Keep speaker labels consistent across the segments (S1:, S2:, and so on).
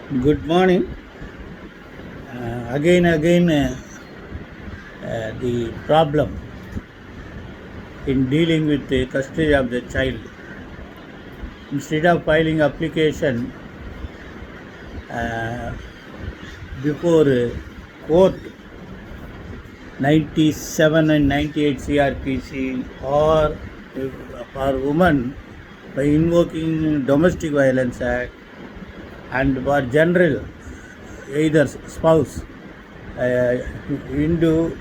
S1: Good morning. Again, the problem in dealing with the custody of the child. Instead of filing application uh, before court 97 and 98 CRPC or for women by invoking Domestic Violence Act, and for general either spouse Hindu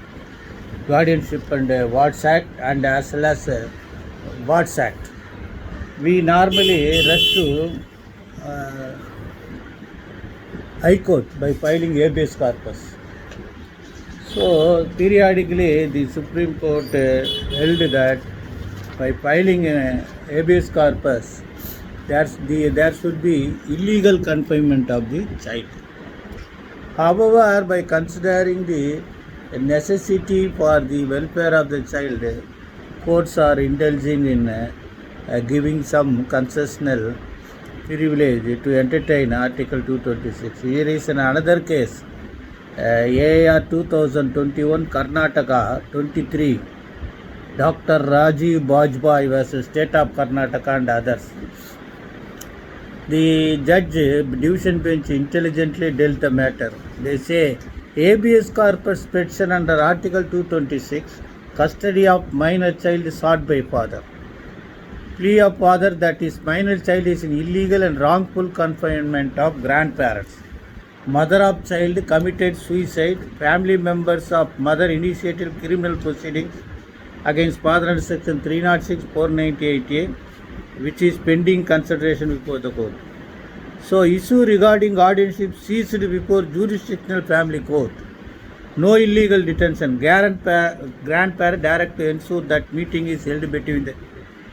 S1: Guardianship and Watts Act, and as well as Watts Act. We normally rush to High Court by filing habeas corpus. So periodically the Supreme Court held that by filing habeas corpus there should be illegal confinement of the child. However, by considering the necessity for the welfare of the child, courts are indulging in giving some concessional privilege to entertain Article 226. Here is another case, AR 2021 Karnataka 23, Dr. Rajiv Bajpai versus State of Karnataka and others. The judge, division bench, intelligently dealt the matter. They say habeas corpus petition under Article 226, custody of minor child sought by father. Plea of father that his minor child is in illegal and wrongful confinement of grandparents. Mother of child committed suicide. Family members of mother initiated criminal proceedings against father under section 306 498A, which is pending consideration before the court. So, issue regarding guardianship ceased before jurisdictional family court. No illegal detention. Grandparent direct to ensure that meeting is held between the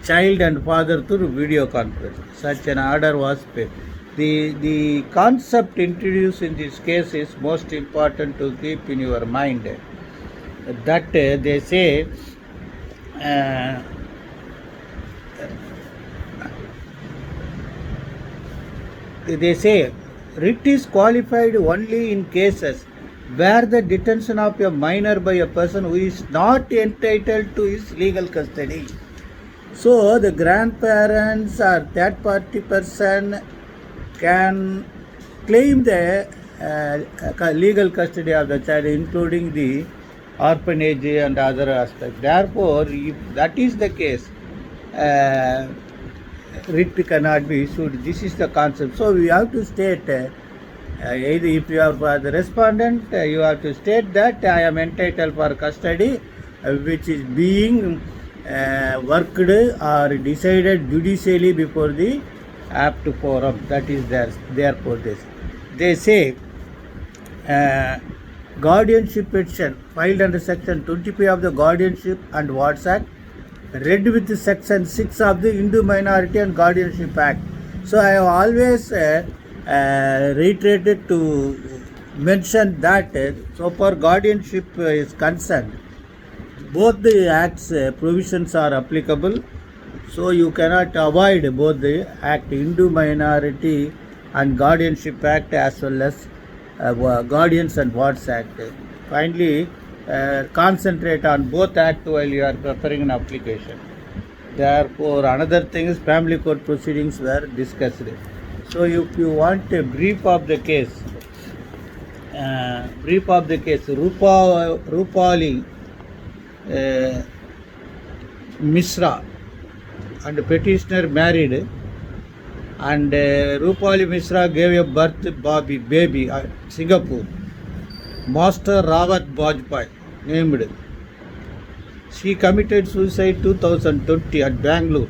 S1: child and father through video conference. Such an order was paid. The concept introduced in this case is most important to keep in your mind. That they say writ is qualified only in cases where the detention of a minor by a person who is not entitled to his legal custody. So the grandparents or third party person can claim the legal custody of the child, including the orphanage and other aspects. Therefore, if that is the case, writ cannot be issued. This is the concept. So we have to state, either if you are for the respondent, you have to state that I am entitled for custody, which is being worked or decided judicially before the apt forum. That is therefore they say guardianship petition filed under section 25 of the Guardianship and Watts Act, read with section 6 of the Hindu Minority and Guardianship Act. So I have always reiterated to mention that so far guardianship is concerned, both the acts provisions are applicable. So you cannot avoid both the Act, Hindu Minority and Guardianship Act, as well as Guardians and Watts Act. Finally, concentrate on both acts while you are preparing an application. Therefore, another thing is family court proceedings were discussed. So if you want a brief of the case, Rupali Mishra and petitioner married, and Rupali Mishra gave a birth baby Singapore. Master Rawat Bajpai named. She committed suicide 2020 at Bangalore.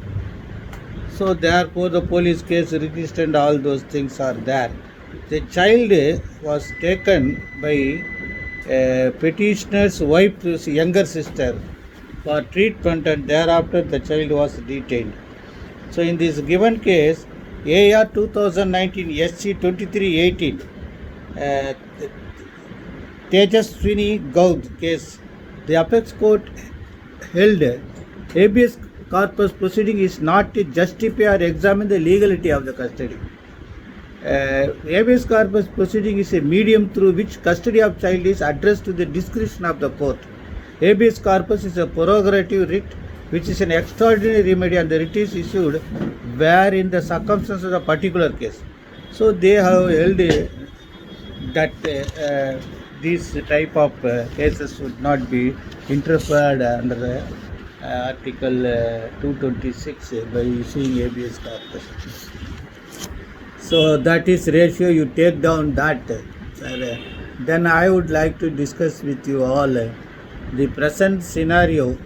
S1: So therefore the police case registered and all those things are there. The child was taken by petitioner's wife's younger sister for treatment, and thereafter the child was detained. So in this given case, AR 2019 SC 2318, Tejaswini Gaud case, the apex court held habeas corpus proceeding is not to justify or examine the legality of the custody. Habeas corpus proceeding is a medium through which custody of child is addressed to the discretion of the court. Habeas corpus is a prerogative writ which is an extraordinary remedy, and the writ is issued where in the circumstances of a particular case. So they have held that these type of cases should not be interfered under Article 226 by issuing habeas corpus. So that is ratio, you take down that. Then I would like to discuss with you all the present scenario,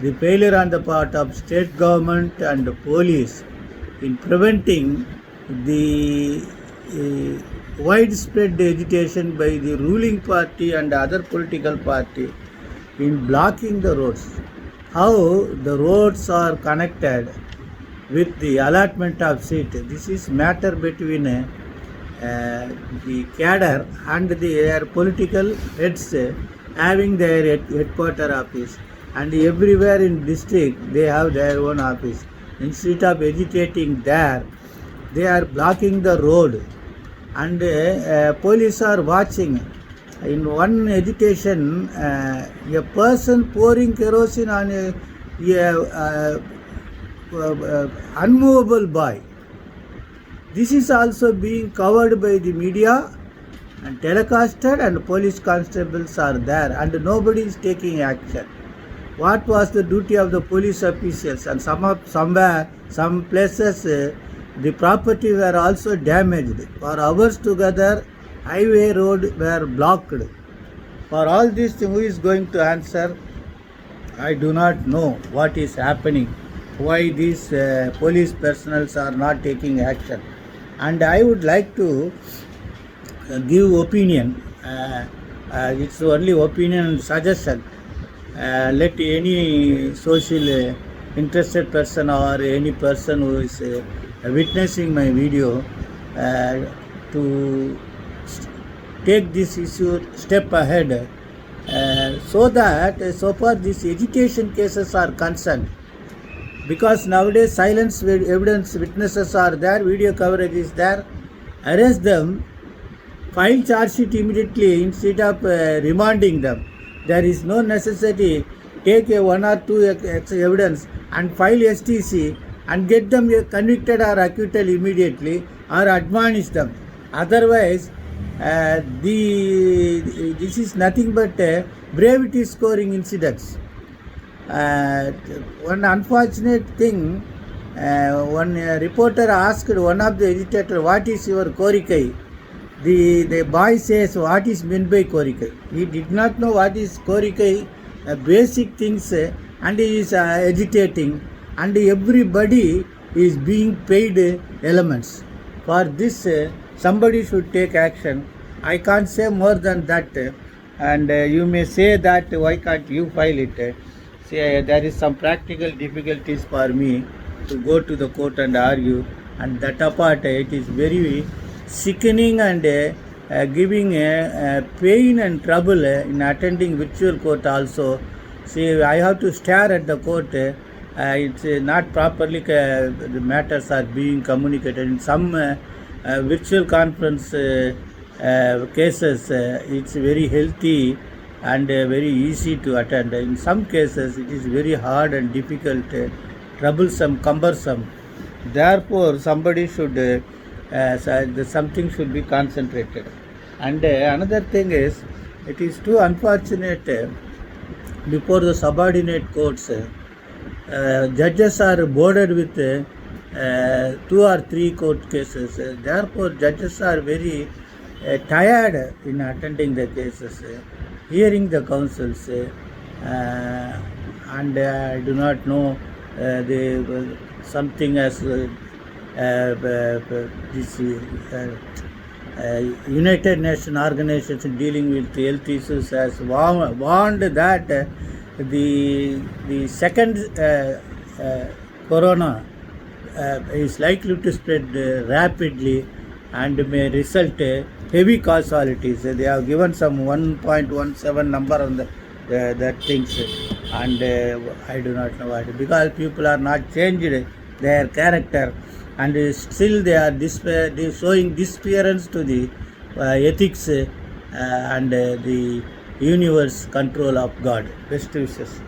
S1: the failure on the part of state government and police in preventing the widespread agitation by the ruling party and other political party in blocking the roads. How the roads are connected with the allotment of seat. This is matter between the cadre and their political heads having their headquarter office, and everywhere in district they have their own office. Instead of agitating there, they are blocking the road, and police are watching. In one agitation, a person pouring kerosene on a unmovable boy. This is also being covered by the media and telecasted, and police constables are there, and nobody is taking action. What was the duty of the police officials? And somewhere, some places, the property were also damaged. For hours together, highway road were blocked. For all this, who is going to answer? I do not know what is happening, why these police personnel are not taking action. And I would like to give opinion. It's only opinion and suggestion. Let any social interested person or any person who is witnessing my video to take this issue step ahead, so that so far these agitation cases are concerned, because nowadays silence evidence witnesses are there, video coverage is there, arrest them, file charge sheet immediately instead of remanding them. There is no necessity. Take a one or two evidence and file STC and get them convicted or acquitted immediately, or admonish them. Otherwise, this is nothing but brevity scoring incidents. One unfortunate thing, one reporter asked one of the agitator, "What is your korikai?" The boy says, "What is meant by korikai?" He did not know what is korikai, basic things, and he is agitating, and everybody is being paid elements. For this, somebody should take action. I can't say more than that. And you may say that why can't you file it? See, there is some practical difficulties for me to go to the court and argue, and that apart, it is very sickening and giving pain and trouble in attending virtual court also. See, I have to stare at the court. It's not properly, the matters are being communicated. In some virtual conference cases, it's very healthy and very easy to attend. In some cases, it is very hard and difficult, troublesome, cumbersome. Therefore, somebody should, something should be concentrated. And another thing is, it is too unfortunate before the subordinate courts, judges are boarded with 2 or 3 court cases. Therefore, judges are very tired in attending the cases, hearing the counsels, and I do not know something as this United Nations organization dealing with health issues has warned that the second corona is likely to spread rapidly and may result heavy casualties. They have given some 1.17 number on that things, and I do not know what, because people are not changed their character, and still they are they showing disappearance to the ethics and the universe control of God. Best wishes.